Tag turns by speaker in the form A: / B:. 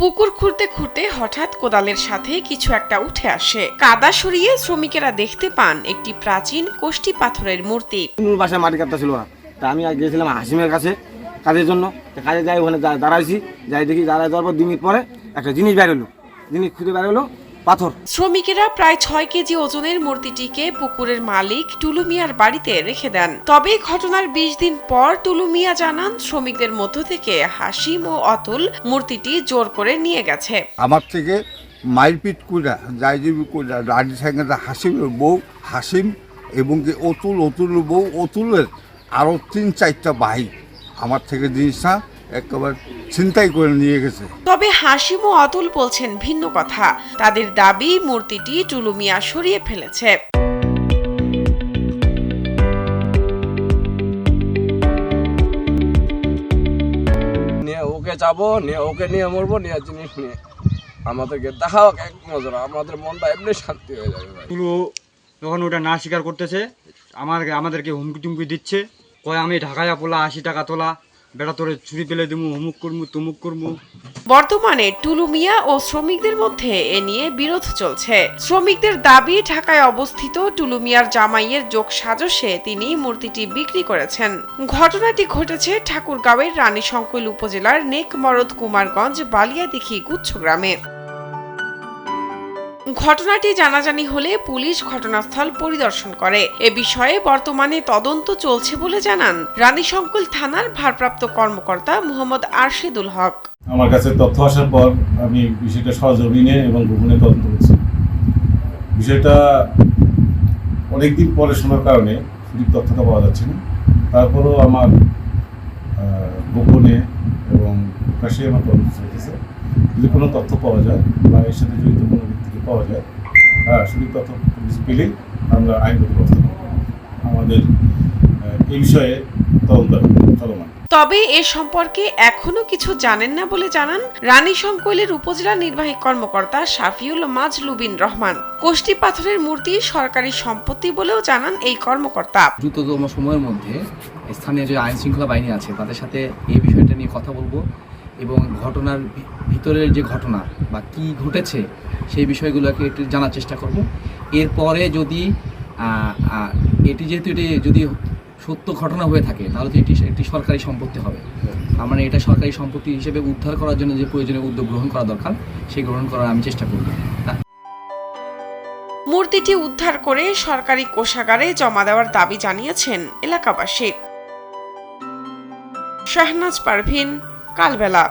A: পুকুর খুঁড়তে খুঁড়তে হঠাৎ কোদালের সাথে কিছু একটা উঠে আসে। কাদা সরিয়ে শ্রমিকেরা দেখতে পান একটি প্রাচীন কোষ্ঠী পাথরের মূর্তি।
B: বাসায় মাটি কাটতে ছিল না, তা আমি গিয়েছিলাম হাসিমের কাছে কাজের জন্য। কাজে যাই, ওখানে দাঁড়াইছি, যাই দেখি দাঁড়ায় যাওয়ার পর 2 মিনিট পরে একটা জিনিস বের হলো, জিনিস খুঁজে বের হলো পাথর।
A: শ্রমিকেরা প্রায় 6 কেজি ওজনের মূর্তিটিকে পুকুরের মালিক টুলু মিয়ার বাড়িতে রেখে দেন। তবে ঘটনার 20 দিন পর টুলু মিয়া জানান শ্রমিকদের মধ্য থেকে হাসিম ও অতুল মূর্তিটি জোর করে নিয়ে গেছে।
C: আমার থেকে মারপিট করে যাইজীবী করে রাজি সাইকেল হাসিমের বউ হাসিম এবং কি অতুলের বউ অতুলের আরও 3-4টা ভাই আমার থেকে জিনিসটা একেবারে ছিনতাই করে নিয়ে গেছে।
A: তবে হাসিম ও অতুল বলছেন ভিন্ন কথা। তাদের দাবি মূর্তিটি টুলু মিয়া সরিয়ে ফেলেছে।
D: ওকে যাবো নিয়ে ওকে নিয়ে মরবো নিয়ে জিনিস নিয়ে আমাদেরকে দেখাও এক নজর, আমাদের মনটা এমনি শান্তি হয়ে যাবে।
E: পুরো যখন ওটা না স্বীকার করতেছে আমাদেরকে হুমকি টুমকি দিচ্ছে, কয় আমি ঢাকায় পোলা 80 টাকা তোলা, বেটা তোরে চুরি পেলে দিমু, অমুক করমু তমুক করমু।
A: বর্তমানে টুলু মিয়া ও শ্রমিকদের মধ্যে এ নিয়ে বিরোধ চলছে। শ্রমিকদের দাবি ঢাকায় অবস্থিত টুলু মিয়ার জামাইয়ের যোগ সাজসে তিনি মূর্তিটি বিক্রি করেছেন। ঘটনাটি ঘটেছে ঠাকুরগাঁওয়ের রানীশংকৈল উপজেলার নেকমরদ কুমারগঞ্জ বালিয়াদিঘি গুচ্ছ গ্রামে। ঘটনাটি জানাজানি হলে পুলিশ ঘটনাস্থল পরিদর্শন করে। এ বিষয়ে বর্তমানে তদন্ত চলছে বলে জানান রানীশংকৈল থানার ভারপ্রাপ্ত কর্মকর্তা মোহাম্মদ আরশেদুল হক।
F: আমার কাছে তথ্য আসার পর আমি বিষয়টা সহযোগিনে এবং গোপনে তদন্ত করছি। বিষয়টা অনেকদিন পরে শোনার কারণে সঠিক তথ্যটা পাওয়া যাচ্ছে না। তারপরেও আমার গোপনে এবং প্রকাশ্যে আমার তদন্ত চলতেছে। যদি কোনো তথ্য পাওয়া যায় বা এর সাথে জড়িত কোনো ব্যক্তিকে পাওয়া যায়, সঠিক তথ্য পেলেই আমরা আইনগত ব্যবস্থা নেব। আমাদের এই বিষয়ে তদন্ত চলমান।
A: তবে এ সম্পর্কে এখনো কিছু জানেন না বলে জানান রানীশংকৈলের উপজেলা নির্বাহী কর্মকর্তা শাফিউল মাজলুবিন রহমান। কোষ্ঠী পাথরের মূর্তি সরকারি সম্পত্তি বলেও জানান এই কর্মকর্তা।
G: দ্রুততম সময়ের মধ্যে স্থানীয় যে আইন শৃঙ্খলা বাহিনী আছে তাদের সাথে এই বিষয়টা নিয়ে কথা বলবো এবং ঘটনার ভিতরের যে ঘটনা বা কি ঘটেছে সেই বিষয়গুলোকে একটু জানার চেষ্টা করব। এরপরে যদি যেহেতু এটি যদি সত্য ঘটনা হয়ে থাকে তাহলে তো এটি সরকারি সম্পত্তি হবে। আমরা এটা সরকারি সম্পত্তি হিসেবে উদ্ধার করার জন্য যে প্রয়োজনীয় উদ্যোগ গ্রহণ করা দরকার সেই গ্রহণ করার আমি চেষ্টা করব।
A: মূর্তিটি উদ্ধার করে সরকারি কোষাগারে জমা দেওয়ার দাবি জানিয়েছেন এলাকাবাসী। শাহনাজ পারভিন, কালবেলা।